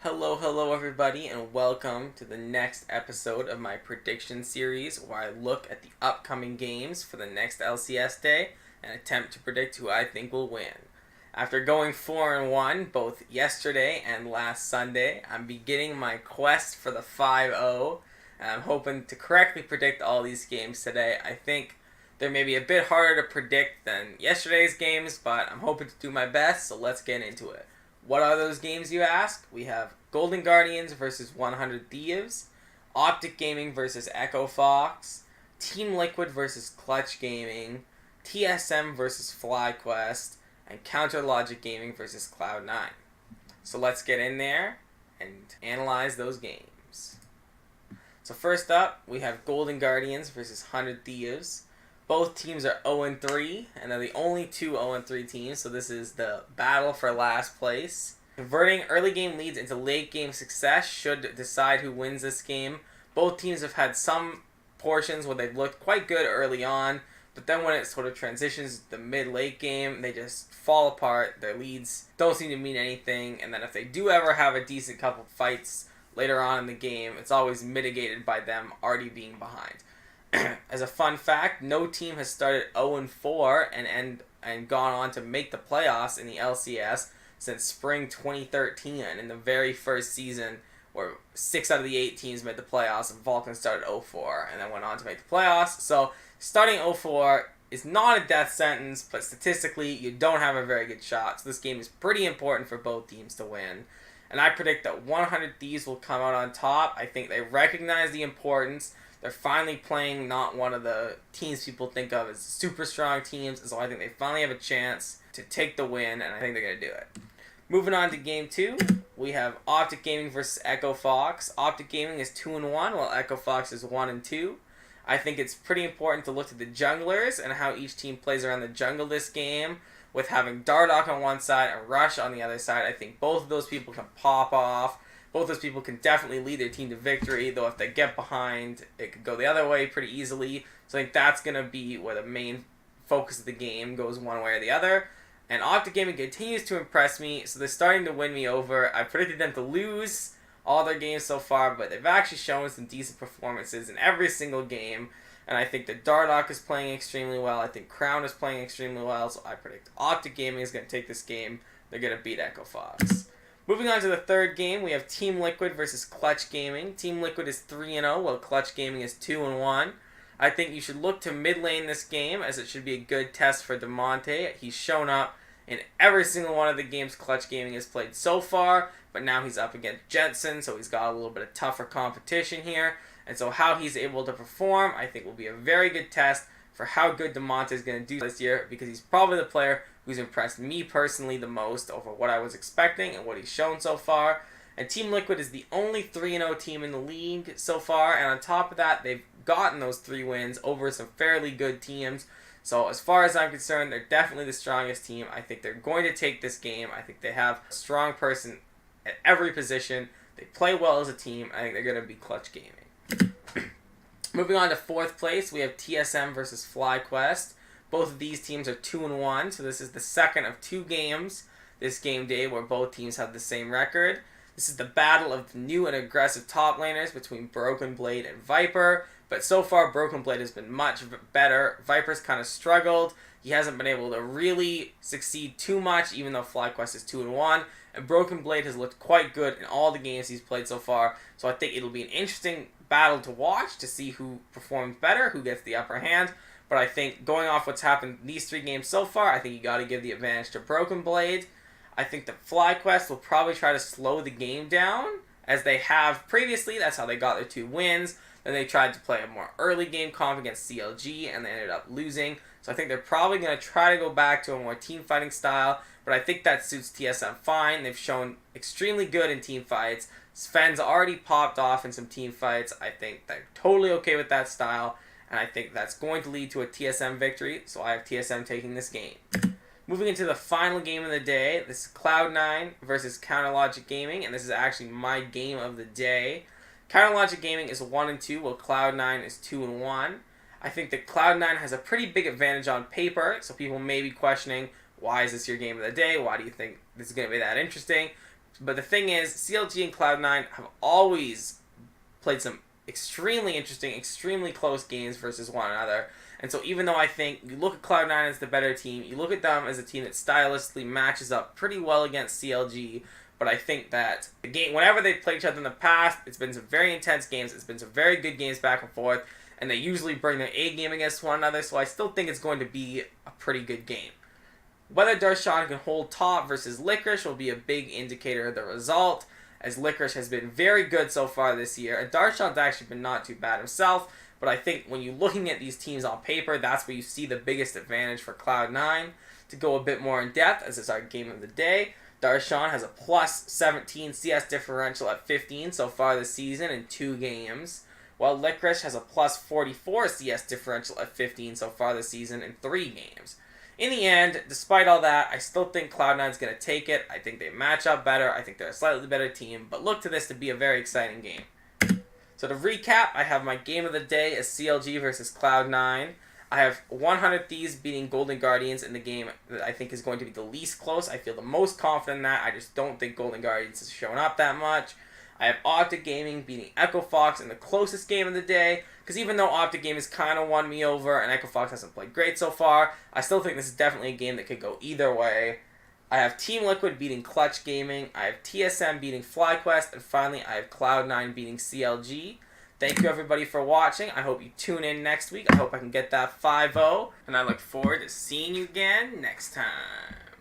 Hello everybody, and welcome to the next episode of my prediction series where I look at the upcoming games for the next LCS day and attempt to predict who I think will win. After going 4-1 both yesterday and last Sunday, I'm beginning my quest for the 5-0, and I'm hoping to correctly predict all these games today. I think they're maybe a bit harder to predict than yesterday's games, but I'm hoping to do my best, so let's get into it. What are those games, you ask? We have Golden Guardians versus 100 Thieves, Optic Gaming versus Echo Fox, Team Liquid versus Clutch Gaming, TSM versus FlyQuest, and Counter Logic Gaming versus Cloud9. So let's get in there and analyze those games. So first up, we have Golden Guardians versus 100 Thieves. Both teams are 0-3, and they're the only two 0-3 teams, so this is the battle for last place. Converting early game leads into late game success should decide who wins this game. Both teams have had some portions where they've looked quite good early on, but then when it sort of transitions to the mid-late game, they just fall apart. Their leads don't seem to mean anything, and then if they do ever have a decent couple fights later on in the game, it's always mitigated by them already being behind. As a fun fact, no team has started 0-4 and gone on to make the playoffs in the LCS since spring 2013, in the very first season where 6 out of the 8 teams made the playoffs, and Vulcan started 0-4 and then went on to make the playoffs. So starting 0-4 is not a death sentence, but statistically you don't have a very good shot. So this game is pretty important for both teams to win. And I predict that 100 Thieves will come out on top. I think they recognize the importance. They're finally playing not one of the teams people think of as super strong teams, and so I think they finally have a chance to take the win, and I think they're going to do it. Moving on to Game 2, we have Optic Gaming versus Echo Fox. Optic Gaming is 2-1, while Echo Fox is 1-2. I think it's pretty important to look at the junglers and how each team plays around the jungle this game, with having Dardoch on one side and Rush on the other side. I think both of those people can pop off. Both those people can definitely lead their team to victory, though if they get behind, it could go the other way pretty easily. So I think that's going to be where the main focus of the game goes one way or the other. And Optic Gaming continues to impress me, so they're starting to win me over. I predicted them to lose all their games so far, but they've actually shown some decent performances in every single game. And I think that Dardoch is playing extremely well. I think Crown is playing extremely well, so I predict Optic Gaming is going to take this game. They're going to beat Echo Fox. Moving on to the third game, we have Team Liquid versus Clutch Gaming. Team Liquid is 3-0, while Clutch Gaming is 2-1. I think you should look to mid lane this game, as it should be a good test for DeMonte. He's shown up in every single one of the games Clutch Gaming has played so far, but now he's up against Jensen, so he's got a little bit of tougher competition here. And so how he's able to perform, I think, will be a very good test for how good DeMonte is going to do this year, because he's probably the player who's impressed me personally the most over what I was expecting and what he's shown so far. And Team Liquid is the only 3-0 team in the league so far, and on top of that, they've gotten those 3 wins over some fairly good teams. So as far as I'm concerned, they're definitely the strongest team. I think they're going to take this game. I think they have a strong person at every position. They play well as a team. I think they're going to be Clutch Gaming. Moving on to 4th place, we have TSM versus FlyQuest. Both of these teams are 2-1, so this is the second of 2 games this game day where both teams have the same record. This is the battle of the new and aggressive top laners between Broken Blade and Viper, but so far Broken Blade has been much better. Viper's kind of struggled. He hasn't been able to really succeed too much, even though FlyQuest is 2-1, and Broken Blade has looked quite good in all the games he's played so far, so I think it'll be an interesting battle to watch to see who performs better, who gets the upper hand. But I think going off what's happened in these 3 games so far, I think you got to give the advantage to Broken Blade. I think that FlyQuest will probably try to slow the game down, as they have previously. That's how they got their 2 wins. Then they tried to play a more early game comp against CLG, and they ended up losing. So I think they're probably going to try to go back to a more team fighting style, but I think that suits TSM fine. They've shown extremely good in team fights. Sven's already popped off in some team fights. I think they're totally okay with that style, and I think that's going to lead to a TSM victory, so I have TSM taking this game. Moving into the final game of the day, this is Cloud9 versus Counter Logic Gaming, and this is actually my game of the day. Counter Logic Gaming is 1-2, while Cloud9 is 2-1. I think that Cloud9 has a pretty big advantage on paper, so people may be questioning, why is this your game of the day? Why do you think this is going to be that interesting? But the thing is, CLG and Cloud9 have always played some extremely interesting, extremely close games versus one another. And so even though I think you look at Cloud9 as the better team, you look at them as a team that stylistically matches up pretty well against CLG, but I think that the game, whenever they've played each other in the past, it's been some very intense games, it's been some very good games back and forth, and they usually bring their A game against one another, so I still think it's going to be a pretty good game. Whether Darshan can hold top versus Licorice will be a big indicator of the result, as Licorice has been very good so far this year, and Darshan's actually been not too bad himself, but I think when you're looking at these teams on paper, that's where you see the biggest advantage for Cloud9. To go a bit more in depth, as it's our game of the day, Darshan has a plus 17 CS differential at 15 so far this season in 2 games, while Licorice has a plus 44 CS differential at 15 so far this season in 3 games. In the end, despite all that, I still think Cloud9 is going to take it. I think they match up better. I think they're a slightly better team, but look to this to be a very exciting game. So to recap, I have my game of the day as CLG versus Cloud9. I have 100 Thieves beating Golden Guardians in the game that I think is going to be the least close. I feel the most confident in that. I just don't think Golden Guardians has shown up that much. I have Optic Gaming beating Echo Fox in the closest game of the day, because even though Optic Gaming has kind of won me over and Echo Fox hasn't played great so far, I still think this is definitely a game that could go either way. I have Team Liquid beating Clutch Gaming, I have TSM beating FlyQuest, and finally I have Cloud9 beating CLG. Thank you everybody for watching. I hope you tune in next week. I hope I can get that 5-0, and I look forward to seeing you again next time.